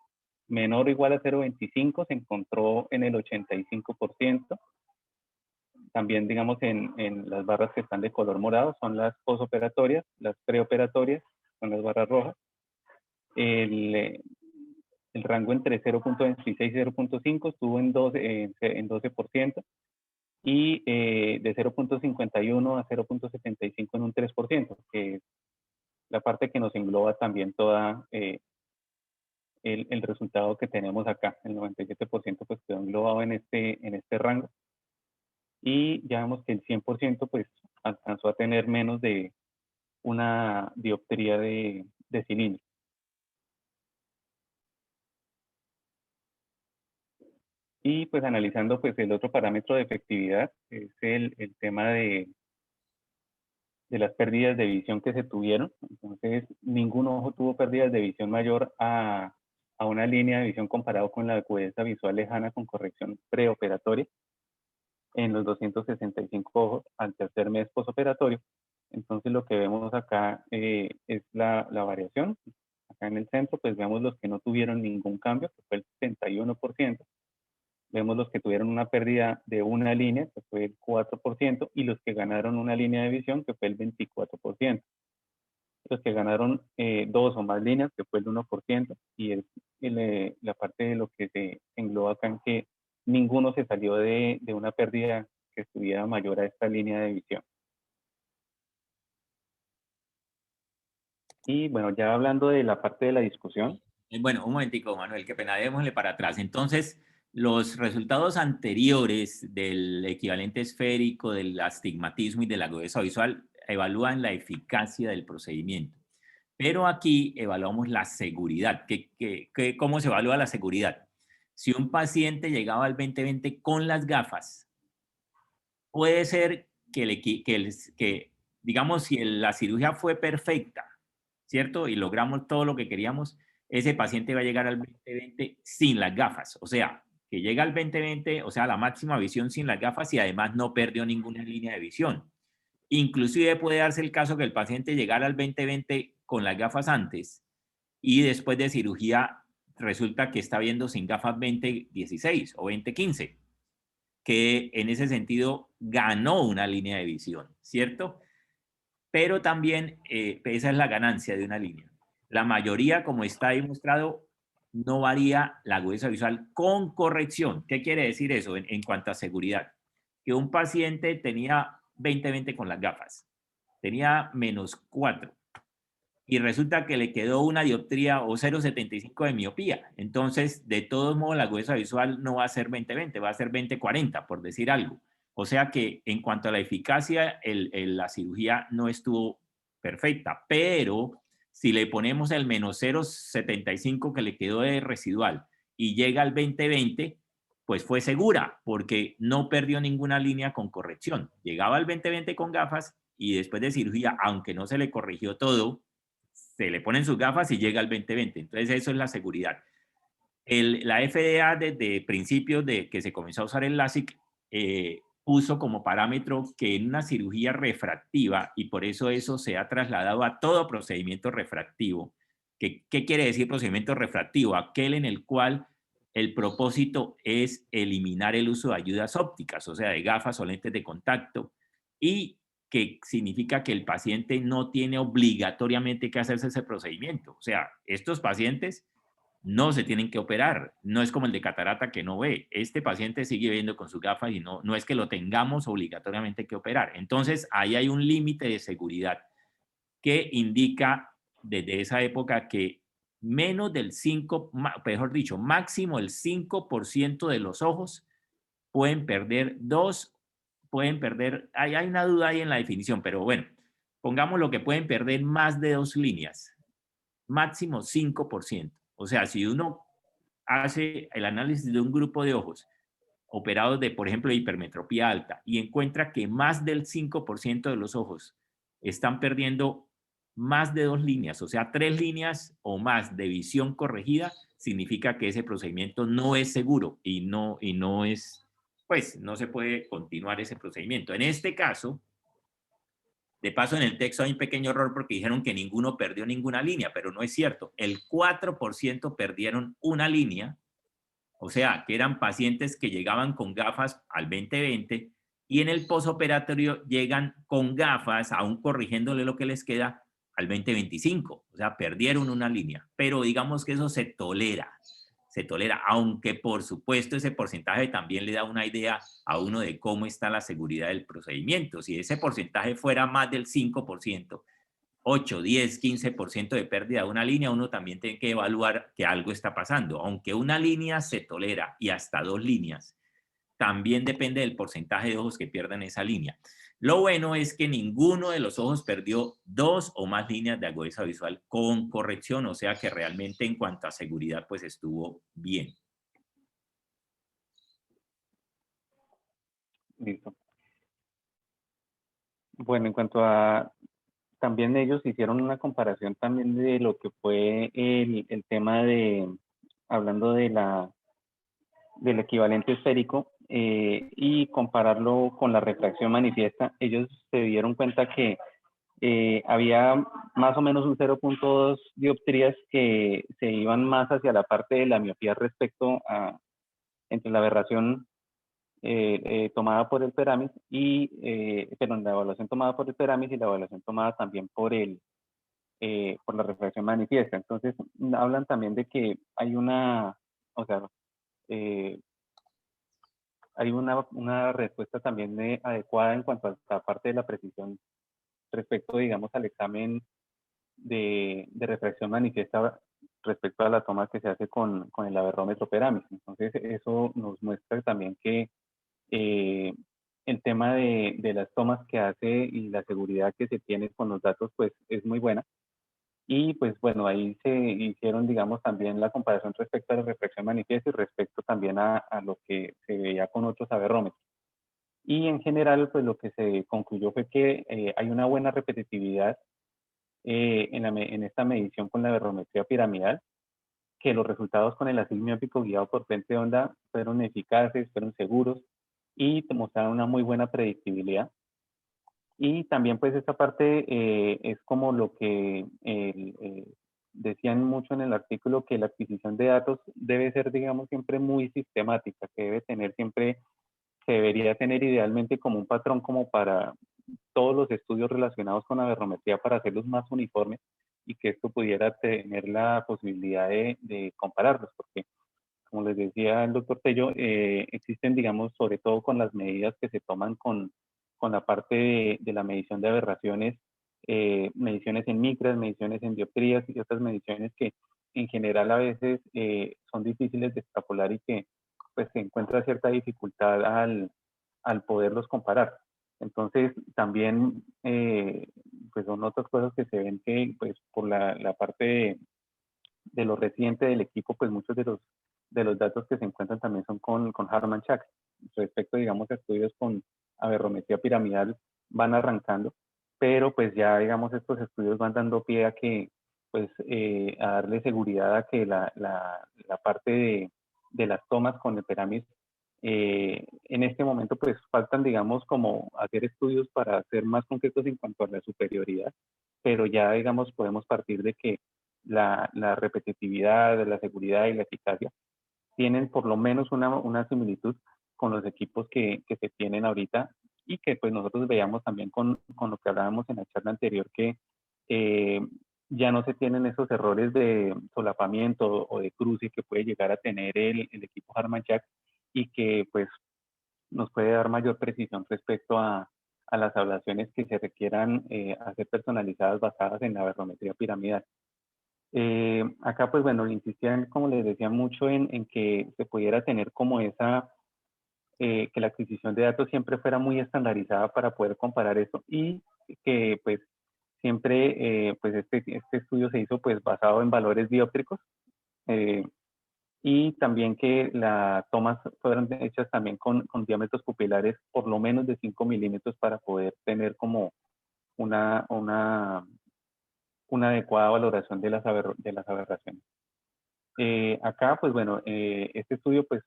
menor o igual a 0.25 se encontró en el 85%. También, digamos, en las barras que están de color morado son las posoperatorias, las preoperatorias son las barras rojas. El rango entre 0.26 y 0.5 estuvo en 12%, y de 0.51 a 0.75 en un 3%, que es la parte que nos engloba también toda el resultado que tenemos acá. El 97% pues quedó englobado en este rango. Y ya vemos que el 100% pues alcanzó a tener menos de una dioptría de de cilindro. Y pues analizando pues el otro parámetro de efectividad es el tema de las pérdidas de visión que se tuvieron. Entonces, ningún ojo tuvo pérdidas de visión mayor a una línea de visión comparado con la agudeza visual lejana con corrección preoperatoria en los 265 ojos al tercer mes posoperatorio. Entonces, lo que vemos acá es la variación. Acá en el centro, pues vemos los que no tuvieron ningún cambio, que fue el 61%. Vemos los que tuvieron una pérdida de una línea, que fue el 4%, y los que ganaron una línea de visión, que fue el 24%. Los que ganaron 2 o más líneas, que fue el 1%, y la parte de lo que se engloba acá en que ninguno se salió de una pérdida que estuviera mayor a esta línea de visión. Y bueno, ya hablando de la parte de la discusión. Bueno, un momentico, Manuel, qué pena, démosle para atrás. Entonces, los resultados anteriores del equivalente esférico, del astigmatismo y de la agudeza visual evalúan la eficacia del procedimiento. Pero aquí evaluamos la seguridad. ¿Cómo se evalúa la seguridad? Si un paciente llegaba al 20/20 con las gafas, puede ser que digamos, si la cirugía fue perfecta, ¿cierto? Y logramos todo lo que queríamos, ese paciente va a llegar al 20/20 sin las gafas. O sea, que llega al 20/20, o sea, la máxima visión sin las gafas y además no perdió ninguna línea de visión. Inclusive puede darse el caso que el paciente llegara al 20/20 con las gafas antes y después de cirugía resulta que está viendo sin gafas 20/16 o 20/15, que en ese sentido ganó una línea de visión, ¿cierto? Pero también esa es la ganancia de una línea. La mayoría, como está demostrado, no varía la agudeza visual con corrección. ¿Qué quiere decir eso en cuanto a seguridad? Que un paciente tenía 20/20 con las gafas, tenía -4 y resulta que le quedó una dioptría o 0,75 de miopía. Entonces, de todos modos, la agudeza visual no va a ser 20/20, va a ser 20/40, por decir algo. O sea que en cuanto a la eficacia, la cirugía no estuvo perfecta, pero si le ponemos el -0,75 que le quedó de residual y llega al 20/20, pues fue segura, porque no perdió ninguna línea con corrección. Llegaba al 20/20 con gafas y después de cirugía, aunque no se le corrigió todo, se le ponen sus gafas y llega al 20/20. Entonces, eso es la seguridad. La FDA, desde principios de que se comenzó a usar el LASIK, puso como parámetro que en una cirugía refractiva, y por eso se ha trasladado a todo procedimiento refractivo. ¿Qué quiere decir procedimiento refractivo? Aquel en el cual el propósito es eliminar el uso de ayudas ópticas, o sea, de gafas o lentes de contacto, y que significa que el paciente no tiene obligatoriamente que hacerse ese procedimiento. O sea, estos pacientes no se tienen que operar. No es como el de catarata que no ve. Este paciente sigue viendo con sus gafas y no es que lo tengamos obligatoriamente que operar. Entonces, ahí hay un límite de seguridad que indica desde esa época que menos del 5, mejor dicho, máximo el 5% de los ojos pueden perder hay una duda ahí en la definición, pero bueno, pongamos lo que pueden perder más de 2 líneas, máximo 5%. O sea, si uno hace el análisis de un grupo de ojos operados de, por ejemplo, hipermetropía alta y encuentra que más del 5% de los ojos están perdiendo más de 2 líneas, o sea, 3 líneas o más de visión corregida, significa que ese procedimiento no es seguro y no es, pues, no se puede continuar ese procedimiento. En este caso, de paso, en el texto hay un pequeño error porque dijeron que ninguno perdió ninguna línea, pero no es cierto. El 4% perdieron una línea, o sea, que eran pacientes que llegaban con gafas al 20/20 y en el posoperatorio llegan con gafas, aún corrigiéndole lo que les queda, al 20/25. O sea, perdieron una línea. Pero digamos que eso se tolera, aunque por supuesto ese porcentaje también le da una idea a uno de cómo está la seguridad del procedimiento. Si ese porcentaje fuera más del 5%, 8, 10, 15% de pérdida de una línea, uno también tiene que evaluar que algo está pasando. Aunque una línea se tolera y hasta 2 líneas, también depende del porcentaje de ojos que pierdan esa línea. Lo bueno es que ninguno de los ojos perdió 2 o más líneas de agudeza visual con corrección, o sea que realmente en cuanto a seguridad pues estuvo bien. Listo. Bueno, en cuanto a, también ellos hicieron una comparación también de lo que fue el tema de, hablando de del equivalente esférico, y compararlo con la refracción manifiesta. Ellos se dieron cuenta que había más o menos un 0.2 dioptrías que se iban más hacia la parte de la miopía respecto a entre la aberración tomada por el Peramis y, perdón, la evaluación tomada por el Peramis y la evaluación tomada también por por la refracción manifiesta. Entonces, hablan también de que hay una, o sea, eh, hay una respuesta también adecuada en cuanto a la parte de la precisión respecto, digamos, al examen de refracción manifiesta respecto a la toma que se hace con el aberrómetro Peramis. Entonces, eso nos muestra también que el tema de las tomas que hace y la seguridad que se tiene con los datos, pues es muy buena. Y pues bueno, ahí se hicieron, digamos, también la comparación respecto a la refracción manifiesta y respecto también a lo que se veía con otros aberrómetros. Y en general, pues lo que se concluyó fue que hay una buena repetitividad en esta medición con la aberrometría piramidal, que los resultados con el ASIG miópico guiado por frente de onda fueron eficaces, fueron seguros y mostraron una muy buena predictibilidad. Y también pues esta parte es como lo que decían mucho en el artículo, que la adquisición de datos debe ser, digamos, siempre muy sistemática, que debe tener siempre, se debería tener idealmente como un patrón como para todos los estudios relacionados con la aberrometría para hacerlos más uniformes y que esto pudiera tener la posibilidad de compararlos, porque como les decía el doctor Tello, existen, digamos, sobre todo con las medidas que se toman con la parte de la medición de aberraciones, mediciones en micras, mediciones en dioptrías y otras mediciones que en general a veces son difíciles de extrapolar y que pues se encuentra cierta dificultad al poderlos comparar. Entonces, también, pues son otras cosas que se ven que, pues, por la parte de lo reciente del equipo, pues muchos de los datos que se encuentran también son con Harman Chack. Respecto, digamos, a estudios con aberrometría piramidal van arrancando, pero pues ya, digamos, estos estudios van dando pie a que, pues, a darle seguridad a que la parte de las tomas con el Peramis, en este momento, pues, faltan, digamos, como hacer estudios para ser más concretos en cuanto a la superioridad, pero ya, digamos, podemos partir de que la repetitividad, la seguridad y la eficacia tienen por lo menos una similitud con los equipos que se tienen ahorita y que pues nosotros veíamos también con lo que hablábamos en la charla anterior, que ya no se tienen esos errores de solapamiento o de cruce que puede llegar a tener el equipo Harman Chack y que pues nos puede dar mayor precisión respecto a las ablaciones que se requieran hacer personalizadas basadas en la aberrometría piramidal. Acá, pues bueno, insistían, como les decía, mucho en que se pudiera tener como esa, que la adquisición de datos siempre fuera muy estandarizada para poder comparar esto y que pues siempre, pues este estudio se hizo pues basado en valores dióptricos y también que las tomas fueron hechas también con diámetros pupilares por lo menos de 5 milímetros para poder tener como una adecuada valoración de las aberraciones. Acá, pues bueno, este estudio pues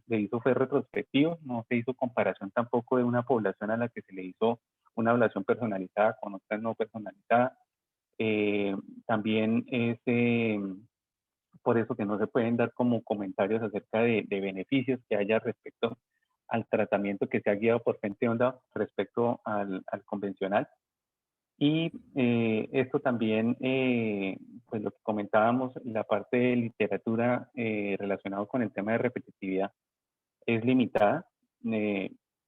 se hizo, fue retrospectivo, no se hizo comparación tampoco de una población a la que se le hizo una evaluación personalizada con otra no personalizada. También es por eso que no se pueden dar como comentarios acerca de beneficios que haya respecto al tratamiento que se ha guiado por frente de onda respecto al convencional. Y esto también, pues lo que comentábamos, la parte de literatura relacionada con el tema de repetitividad es limitada.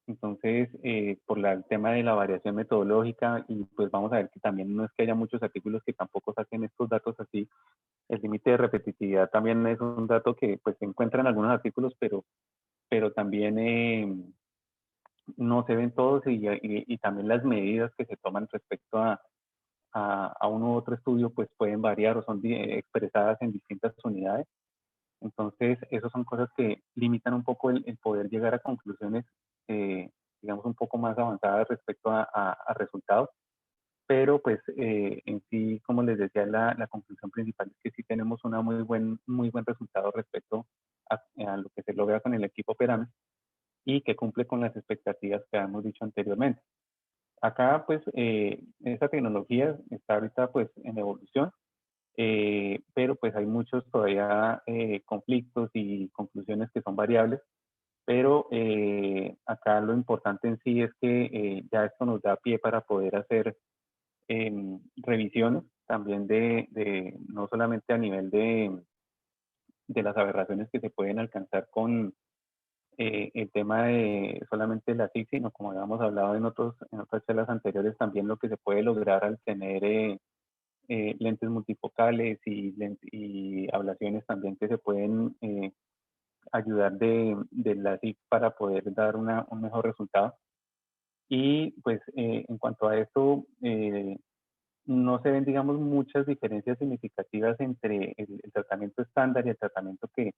Entonces, por el tema de la variación metodológica, y pues vamos a ver que también no es que haya muchos artículos que tampoco saquen estos datos así, el límite de repetitividad también es un dato que pues se encuentra en algunos artículos, pero pero también no se ven todos y también las medidas que se toman respecto a uno u otro estudio pues pueden variar o son expresadas en distintas unidades. Entonces, esas son cosas que limitan un poco el poder llegar a conclusiones, digamos, un poco más avanzadas respecto a resultados. Pero, pues, en sí, como les decía, la conclusión principal es que sí tenemos una muy buen resultado respecto a lo que se logra con el equipo Peramis y que cumple con las expectativas que habíamos dicho anteriormente. Acá, pues, esta tecnología está ahorita, pues, en evolución. Pero pues hay muchos todavía conflictos y conclusiones que son variables, pero acá lo importante en sí es que ya esto nos da pie para poder hacer revisiones también no solamente a nivel de las aberraciones que se pueden alcanzar con el tema de solamente la SIC, sino como habíamos hablado en otras charlas anteriores, también lo que se puede lograr al tener lentes multifocales y ablaciones también que se pueden ayudar de la SIC para poder dar un mejor resultado. Y pues en cuanto a esto, no se ven, digamos, muchas diferencias significativas entre el tratamiento estándar y el tratamiento que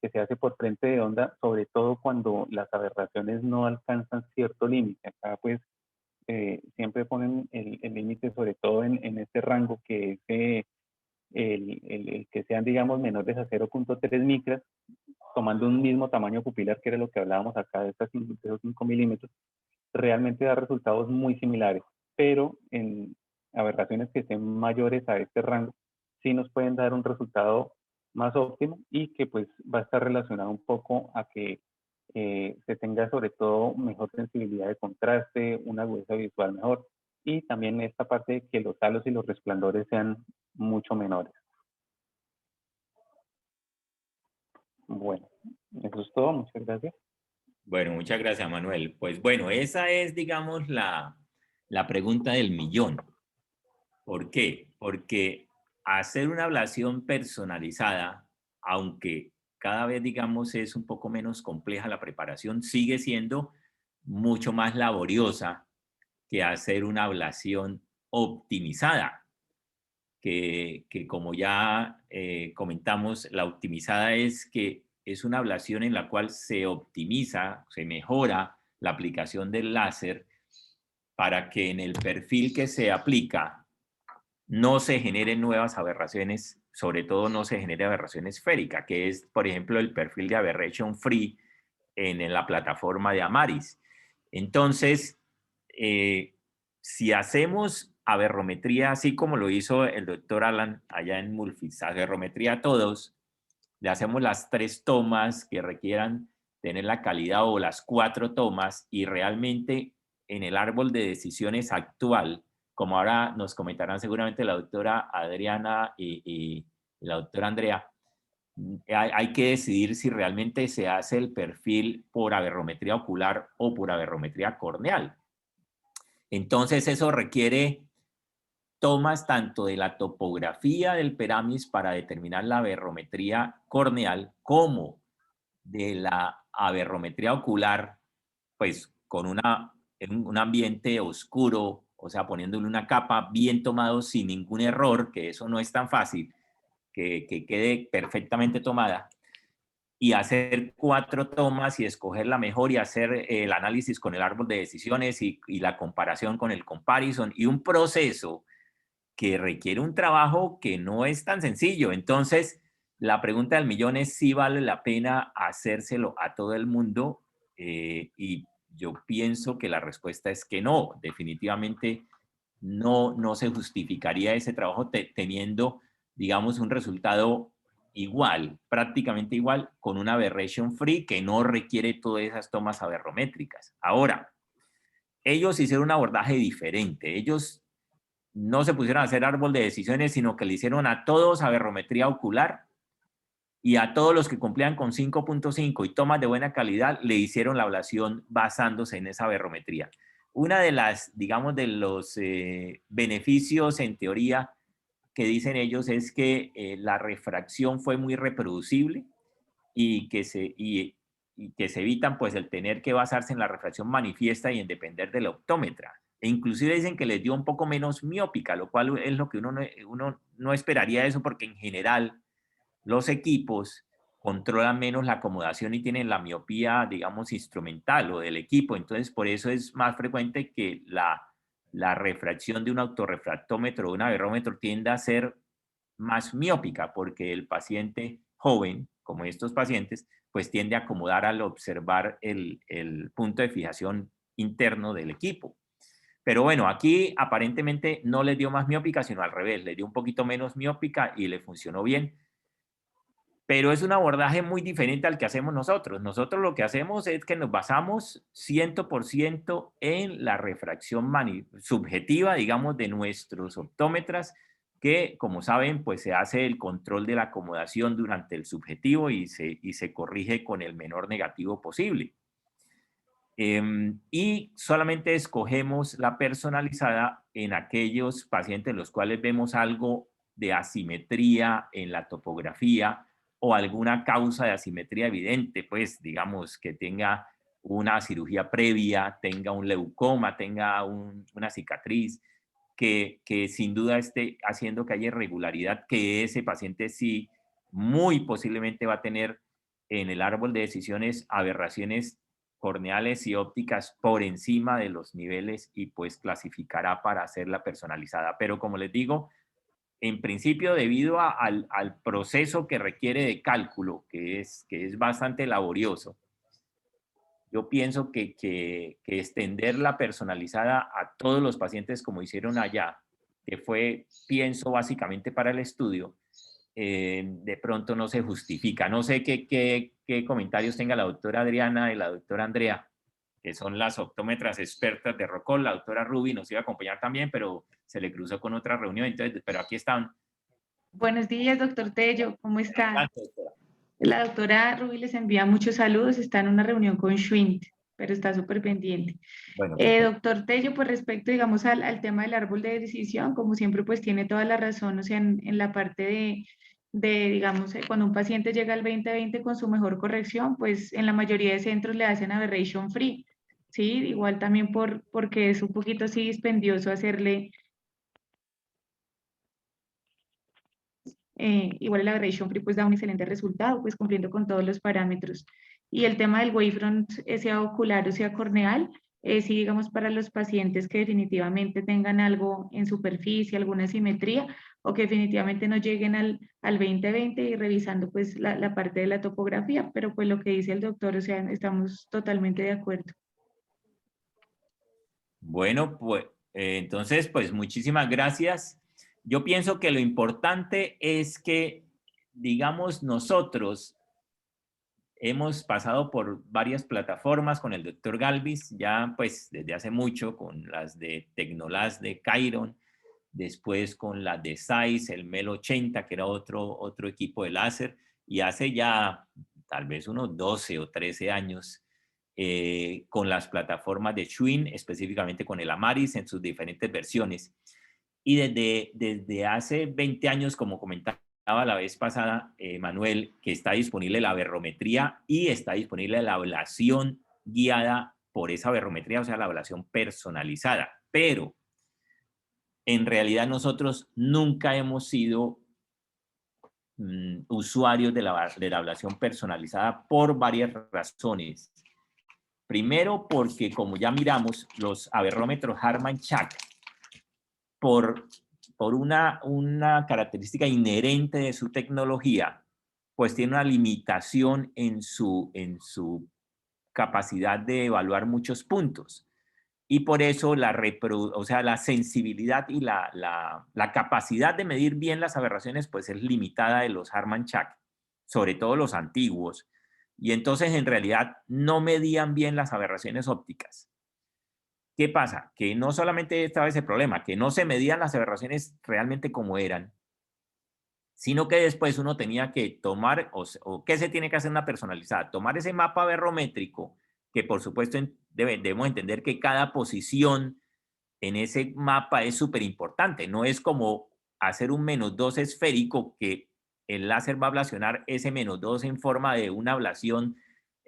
se hace por frente de onda, sobre todo cuando las aberraciones no alcanzan cierto límite. Acá pues siempre ponen el límite sobre todo en este rango que es el que sean, digamos, menores a 0.3 micras, tomando un mismo tamaño pupilar, que era lo que hablábamos acá de esos 5 milímetros, realmente da resultados muy similares, pero en aberraciones que estén mayores a este rango, sí nos pueden dar un resultado más óptimo y que pues va a estar relacionado un poco a que se tenga sobre todo mejor sensibilidad de contraste, una agudeza visual mejor y también esta parte de que los halos y los resplandores sean mucho menores. Bueno, eso es todo. Muchas gracias. Bueno, muchas gracias, Manuel. Pues bueno, esa es, digamos, la pregunta del millón. ¿Por qué? Porque hacer una ablación personalizada, aunque cada vez, digamos, es un poco menos compleja la preparación, sigue siendo mucho más laboriosa que hacer una ablación optimizada, que como ya comentamos, la optimizada es que es una ablación en la cual se optimiza, se mejora la aplicación del láser para que en el perfil que se aplica no se generen nuevas aberraciones, sobre todo no se genere aberración esférica, que es, por ejemplo, el perfil de aberration free en la plataforma de Amaris. Entonces, si hacemos aberrometría, así como lo hizo el doctor Alan allá en Mulfis, aberrometría a todos, le hacemos las 3 tomas que requieran tener la calidad o las 4 tomas y realmente en el árbol de decisiones actual, como ahora nos comentarán seguramente la doctora Adriana y la doctora Andrea, hay que decidir si realmente se hace el perfil por aberrometría ocular o por aberrometría corneal. Entonces eso requiere tomas tanto de la topografía del Peramis para determinar la aberrometría corneal como de la aberrometría ocular, pues con en un ambiente oscuro, o sea, poniéndole una capa bien tomado sin ningún error, que eso no es tan fácil, que quede perfectamente tomada, y hacer 4 tomas y escoger la mejor y hacer el análisis con el árbol de decisiones y la comparación con el comparison y un proceso que requiere un trabajo que no es tan sencillo. Entonces, la pregunta del millón es si vale la pena hacérselo a todo el mundo y yo pienso que la respuesta es que no, definitivamente no se justificaría ese trabajo teniendo, digamos, un resultado igual, prácticamente igual, con una aberration free que no requiere todas esas tomas aberrométricas. Ahora, ellos hicieron un abordaje diferente. Ellos no se pusieron a hacer árbol de decisiones, sino que le hicieron a todos aberrometría ocular y a todos los que cumplían con 5.5 y tomas de buena calidad le hicieron la ablación basándose en esa aberrometría. Una de las, digamos, de los beneficios en teoría que dicen ellos es que la refracción fue muy reproducible y y que se evitan pues el tener que basarse en la refracción manifiesta y en depender del optómetra. E inclusive dicen que les dio un poco menos miópica, lo cual es lo que uno no esperaría eso, porque en general los equipos controlan menos la acomodación y tienen la miopía, digamos, instrumental o del equipo. Entonces, por eso es más frecuente que la refracción de un autorrefractómetro o un aberrómetro tienda a ser más miópica, porque el paciente joven, como estos pacientes, pues tiende a acomodar al observar el punto de fijación interno del equipo. Pero bueno, aquí aparentemente no les dio más miópica, sino al revés, les dio un poquito menos miópica y le funcionó bien. Pero es un abordaje muy diferente al que hacemos nosotros. Nosotros lo que hacemos es que nos basamos 100% en la refracción subjetiva, digamos, de nuestros optómetras, que, como saben, pues se hace el control de la acomodación durante el subjetivo y se corrige con el menor negativo posible. Y solamente escogemos la personalizada en aquellos pacientes en los cuales vemos algo de asimetría en la topografía o alguna causa de asimetría evidente, pues digamos que tenga una cirugía previa, tenga un leucoma, tenga una cicatriz, que sin duda esté haciendo que haya irregularidad, que ese paciente sí muy posiblemente va a tener en el árbol de decisiones aberraciones corneales y ópticas por encima de los niveles y pues clasificará para hacerla personalizada. Pero como les digo, en principio debido al proceso que requiere de cálculo, que es bastante laborioso, yo pienso que extender la personalizada a todos los pacientes como hicieron allá, que fue, pienso, básicamente para el estudio, de pronto no se justifica. No sé qué comentarios tenga la doctora Adriana y la doctora Andrea, que son las optómetras expertas de ROCOL. La doctora Ruby nos iba a acompañar también, pero se le cruzó con otra reunión, entonces, pero aquí están. Buenos días, doctor Tello, ¿cómo está? Adelante, doctora. La doctora Rubí les envía muchos saludos, está en una reunión con Schwint, pero está súper pendiente. Bueno, Doctor Tello, pues respecto, digamos, al tema del árbol de decisión, como siempre, pues tiene toda la razón, o sea, en la parte digamos, cuando un paciente llega al 20/20 con su mejor corrección, pues en la mayoría de centros le hacen aberration free, ¿sí? Igual también porque es un poquito así dispendioso hacerle igual el aberration free pues da un excelente resultado, pues cumpliendo con todos los parámetros. Y el tema del wavefront, sea ocular o sea corneal, sí, digamos, para los pacientes que definitivamente tengan algo en superficie, alguna simetría, o que definitivamente no lleguen al 20/20 y revisando pues la parte de la topografía, pero pues lo que dice el doctor, o sea, estamos totalmente de acuerdo. bueno, pues entonces, pues muchísimas gracias. Yo pienso que lo importante es que, digamos, nosotros hemos pasado por varias plataformas con el doctor Galvis, ya pues desde hace mucho, con las de Tecnolas de Chiron, después con las de Zeiss, el MEL 80, que era otro equipo de láser, y hace ya tal vez unos 12 o 13 años con las plataformas de Schwinn, específicamente con el Amaris en sus diferentes versiones. Y desde hace 20 años, como comentaba la vez pasada, Manuel, que está disponible la aberrometría y está disponible la ablación guiada por esa aberrometría, o sea, la ablación personalizada. Pero en realidad nosotros nunca hemos sido usuarios de la ablación personalizada por varias razones. Primero, porque como ya miramos, los aberrómetros Harman-Chack, por una característica inherente de su tecnología, pues tiene una limitación en su capacidad de evaluar muchos puntos. Y por eso la sensibilidad y la capacidad de medir bien las aberraciones pues es limitada de los Harman-Chack, sobre todo los antiguos. Y entonces en realidad no medían bien las aberraciones ópticas. ¿Qué pasa? Que no solamente estaba ese problema, que no se medían las aberraciones realmente como eran, sino que después uno tenía que tomar, o ¿qué se tiene que hacer una personalizada? Tomar ese mapa aberrométrico, que por supuesto debemos entender que cada posición en ese mapa es súper importante. No es como hacer un -2 esférico que el láser va a ablacionar ese -2 en forma de una ablación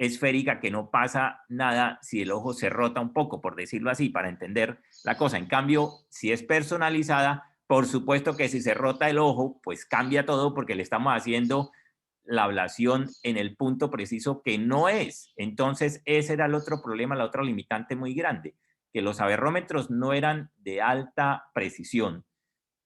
esférica que no pasa nada si el ojo se rota un poco, por decirlo así, para entender la cosa. En cambio, si es personalizada, por supuesto que si se rota el ojo, pues cambia todo porque le estamos haciendo la ablación en el punto preciso que no es. Entonces, ese era el otro problema, la otra limitante muy grande, que los averrómetros no eran de alta precisión.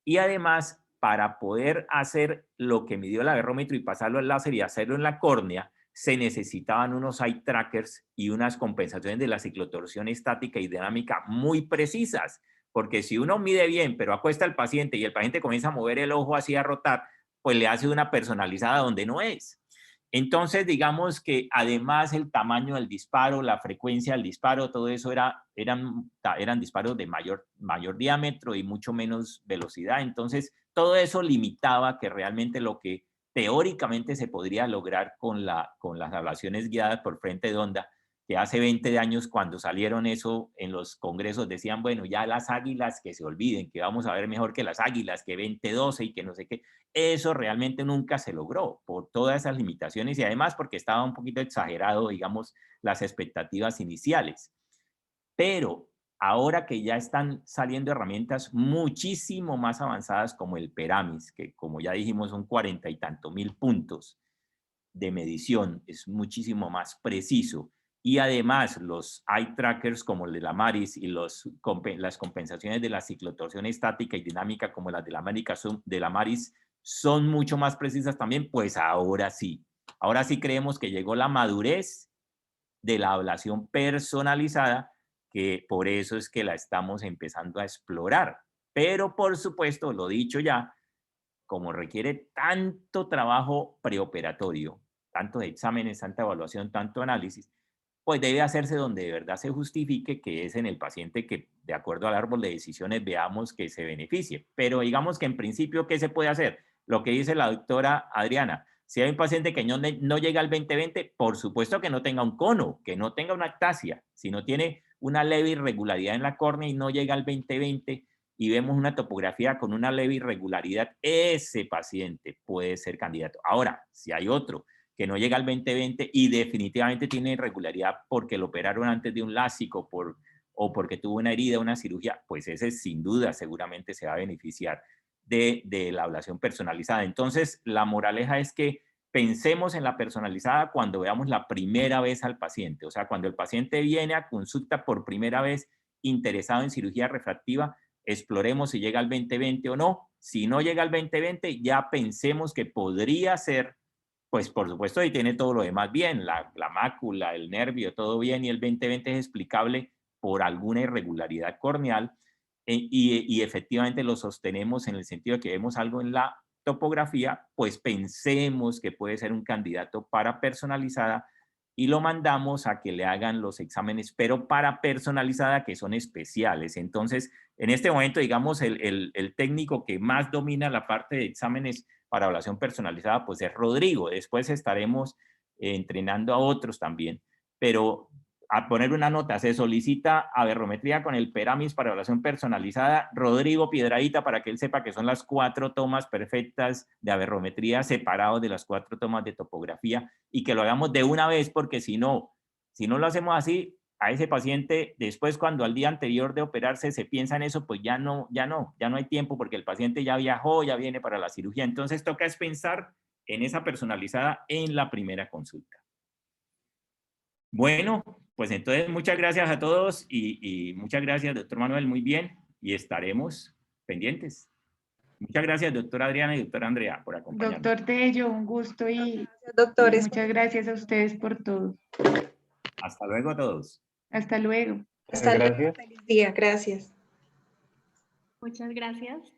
Y además, para poder hacer lo que midió el averrómetro y pasarlo al láser y hacerlo en la córnea, se necesitaban unos eye trackers y unas compensaciones de la ciclotorsión estática y dinámica muy precisas, porque si uno mide bien, pero acuesta al paciente y el paciente comienza a mover el ojo así a rotar, pues le hace una personalizada donde no es. Entonces, digamos que además el tamaño del disparo, la frecuencia del disparo, todo eso eran disparos de mayor diámetro y mucho menos velocidad. Entonces, todo eso limitaba que realmente lo que teóricamente se podría lograr con las ablaciones guiadas por frente de onda, que hace 20 años cuando salieron eso en los congresos decían, bueno, ya las águilas que se olviden, que vamos a ver mejor que las águilas, que 20-12 y que no sé qué. Eso realmente nunca se logró por todas esas limitaciones y además porque estaba un poquito exagerado, digamos, las expectativas iniciales. Pero ahora que ya están saliendo herramientas muchísimo más avanzadas como el Peramis, que como ya dijimos son 40 y tantos mil puntos de medición, es muchísimo más preciso. Y además los eye trackers como el de la Maris y las compensaciones de la ciclotorsión estática y dinámica como las de la Maris son mucho más precisas también, pues ahora sí creemos que llegó la madurez de la ablación personalizada, que por eso es que la estamos empezando a explorar. Pero por supuesto, lo dicho ya, como requiere tanto trabajo preoperatorio, tanto de exámenes, tanta evaluación, tanto análisis, pues debe hacerse donde de verdad se justifique, que es en el paciente que, de acuerdo al árbol de decisiones, veamos que se beneficie. Pero digamos que en principio, ¿qué se puede hacer? Lo que dice la doctora Adriana, si hay un paciente que no llega al 20-20, por supuesto que no tenga un cono, que no tenga una actasia, si no tiene una leve irregularidad en la córnea y no llega al 20-20 y vemos una topografía con una leve irregularidad, ese paciente puede ser candidato. Ahora, si hay otro que no llega al 20-20 y definitivamente tiene irregularidad porque lo operaron antes de un lásico o porque tuvo una herida, una cirugía, pues ese sin duda seguramente se va a beneficiar de la ablación personalizada. Entonces, la moraleja es que pensemos en la personalizada cuando veamos la primera vez al paciente. O sea, cuando el paciente viene a consulta por primera vez interesado en cirugía refractiva, exploremos si llega al 20-20 o no. Si no llega al 20-20, ya pensemos que podría ser, pues por supuesto, ahí tiene todo lo demás bien, la mácula, el nervio, todo bien, y el 20-20 es explicable por alguna irregularidad corneal, y efectivamente lo sostenemos en el sentido de que vemos algo en la topografía, pues pensemos que puede ser un candidato para personalizada y lo mandamos a que le hagan los exámenes, pero para personalizada, que son especiales. Entonces, en este momento, digamos, el técnico que más domina la parte de exámenes para evaluación personalizada, pues es Rodrigo. Después estaremos entrenando a otros también, pero a poner una nota, se solicita averrometría con el Peramis para evaluación personalizada, Rodrigo Piedradita, para que él sepa que son las 4 tomas perfectas de averrometría separados de las 4 tomas de topografía y que lo hagamos de una vez, porque si no lo hacemos así, a ese paciente después cuando al día anterior de operarse se piensa en eso, pues ya no hay tiempo porque el paciente ya viajó, ya viene para la cirugía. Entonces toca es pensar en esa personalizada en la primera consulta. Bueno, pues entonces muchas gracias a todos y muchas gracias, doctor Manuel, muy bien, y estaremos pendientes. Muchas gracias, doctora Adriana y doctora Andrea, por acompañarnos. Doctor Tello, un gusto y Doctores. muchas gracias a ustedes por todo. Hasta luego a todos. Hasta luego. Hasta luego. Gracias. Feliz día. Gracias. Muchas gracias.